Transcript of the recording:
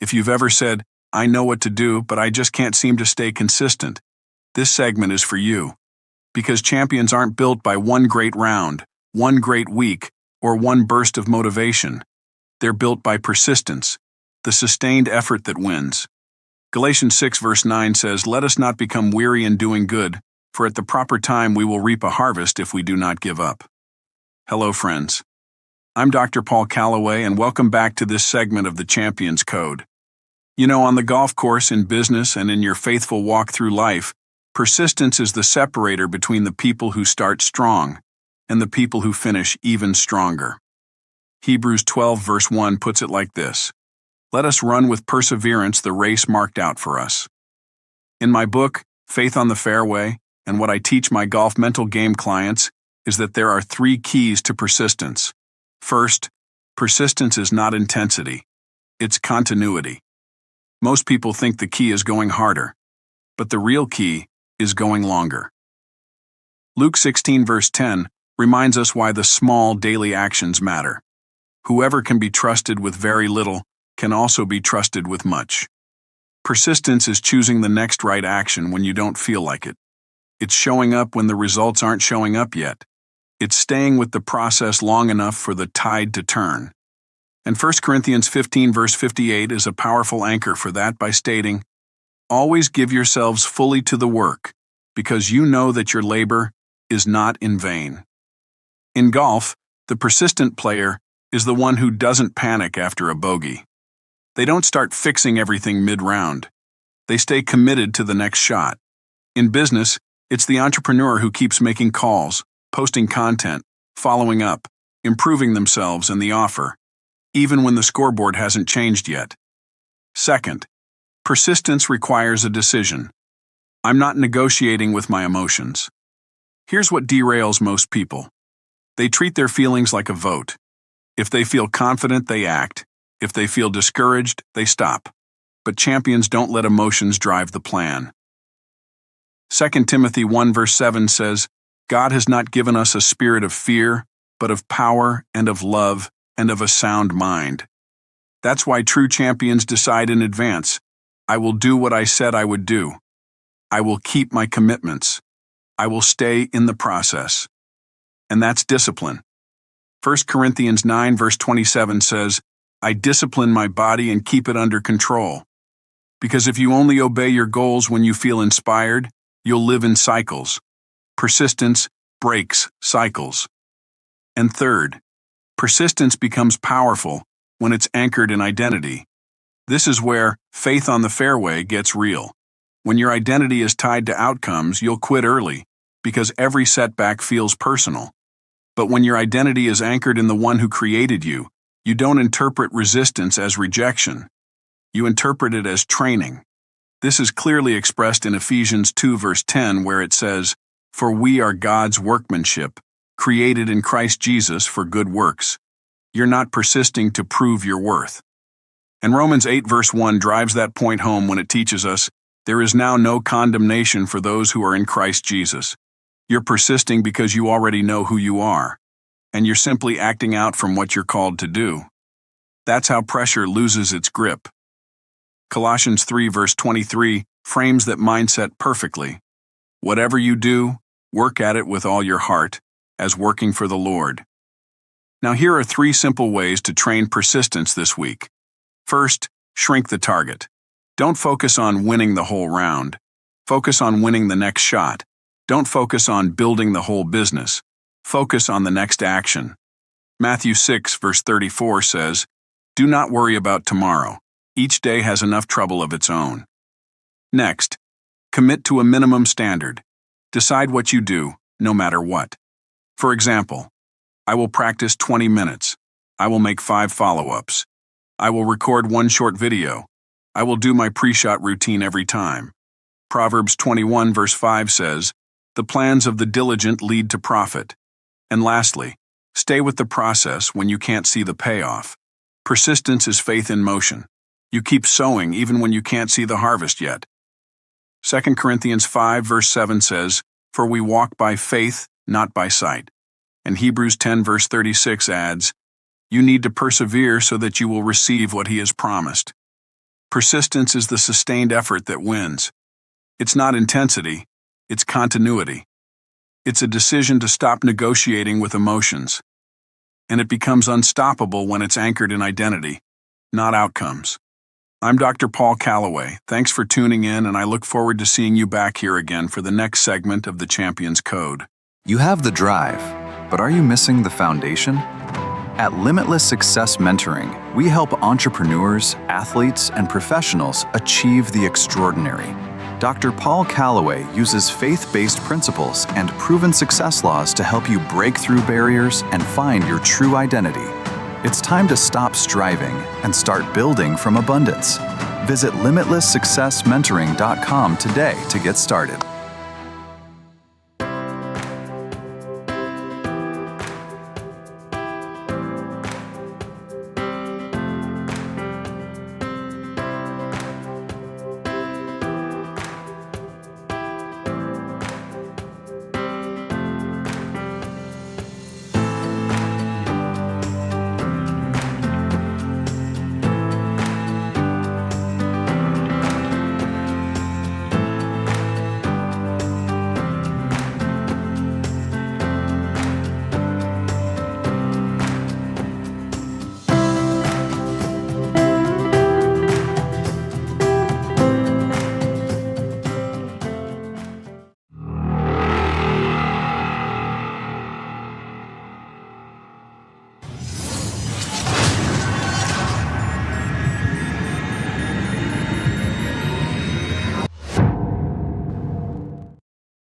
If you've ever said, "I know what to do, but I just can't seem to stay consistent," this segment is for you. Because champions aren't built by one great round, one great week, or one burst of motivation. They're built by persistence, the sustained effort that wins. Galatians 6 verse 9 says, "Let us not become weary in doing good, for at the proper time we will reap a harvest if we do not give up." Hello, friends. I'm Dr. Paul Callaway, and welcome back to this segment of the Champion's Code. You know, on the golf course, in business, and in your faithful walk through life, persistence is the separator between the people who start strong and the people who finish even stronger. Hebrews 12 verse 1 puts it like this: "Let us run with perseverance the race marked out for us." In my book, Faith on the Fairway, and what I teach my golf mental game clients is that there are 3 keys to persistence. First, persistence is not intensity. It's continuity. Most people think the key is going harder, but the real key is going longer. Luke 16 verse 10 reminds us why the small daily actions matter. Whoever can be trusted with very little can also be trusted with much. Persistence is choosing the next right action when you don't feel like it. It's showing up when the results aren't showing up yet. It's staying with the process long enough for the tide to turn. And 1 Corinthians 15 verse 58 is a powerful anchor for that by stating, "Always give yourselves fully to the work, because you know that your labor is not in vain." In golf, the persistent player is the one who doesn't panic after a bogey. They don't start fixing everything mid-round. They stay committed to the next shot. In business, it's the entrepreneur who keeps making calls, posting content, following up, improving themselves and the offer, even when the scoreboard hasn't changed yet. Second, persistence requires a decision. I'm not negotiating with my emotions. Here's what derails most people. They treat their feelings like a vote. If they feel confident, they act. If they feel discouraged, they stop. But champions don't let emotions drive the plan. 2 Timothy 1 verse 7 says, "God has not given us a spirit of fear, but of power and of love and of a sound mind." That's why true champions decide in advance, "I will do what I said I would do. I will keep my commitments. I will stay in the process." And that's discipline. 1 Corinthians 9 verse 27 says, "I discipline my body and keep it under control." Because if you only obey your goals when you feel inspired, you'll live in cycles. Persistence breaks cycles. And third, persistence becomes powerful when it's anchored in identity. This is where faith on the fairway gets real. When your identity is tied to outcomes, you'll quit early, because every setback feels personal. But when your identity is anchored in the one who created you, you don't interpret resistance as rejection. You interpret it as training. This is clearly expressed in Ephesians 2 verse 10, where it says, "For we are God's workmanship, created in Christ Jesus for good works." You're not persisting to prove your worth. And Romans 8 verse 1 drives that point home when it teaches us, "There is now no condemnation for those who are in Christ Jesus." You're persisting because you already know who you are, and you're simply acting out from what you're called to do. That's how pressure loses its grip. Colossians 3 verse 23 frames that mindset perfectly. "Whatever you do, work at it with all your heart, as working for the Lord." Now here are 3 simple ways to train persistence this week. First, shrink the target. Don't focus on winning the whole round. Focus on winning the next shot. Don't focus on building the whole business. Focus on the next action. Matthew 6 verse 34 says, "Do not worry about tomorrow. Each day has enough trouble of its own." Next, commit to a minimum standard. Decide what you do, no matter what. For example, I will practice 20 minutes. I will make 5 follow-ups. I will record 1 short video. I will do my pre-shot routine every time. Proverbs 21 verse 5 says, "The plans of the diligent lead to profit." And lastly, stay with the process when you can't see the payoff. Persistence is faith in motion. You keep sowing even when you can't see the harvest yet. 2 Corinthians 5 verse 7 says, "For we walk by faith, not by sight." And Hebrews 10 verse 36 adds, "You need to persevere so that you will receive what he has promised." Persistence is the sustained effort that wins. It's not intensity, it's continuity. It's a decision to stop negotiating with emotions. And it becomes unstoppable when it's anchored in identity, not outcomes. I'm Dr. Paul Callaway. Thanks for tuning in, and I look forward to seeing you back here again for the next segment of the Champion's Code. You have the drive, but are you missing the foundation? At Limitless Success Mentoring, we help entrepreneurs, athletes, and professionals achieve the extraordinary. Dr. Paul Callaway uses faith-based principles and proven success laws to help you break through barriers and find your true identity. It's time to stop striving and start building from abundance. Visit limitlesssuccessmentoring.com today to get started.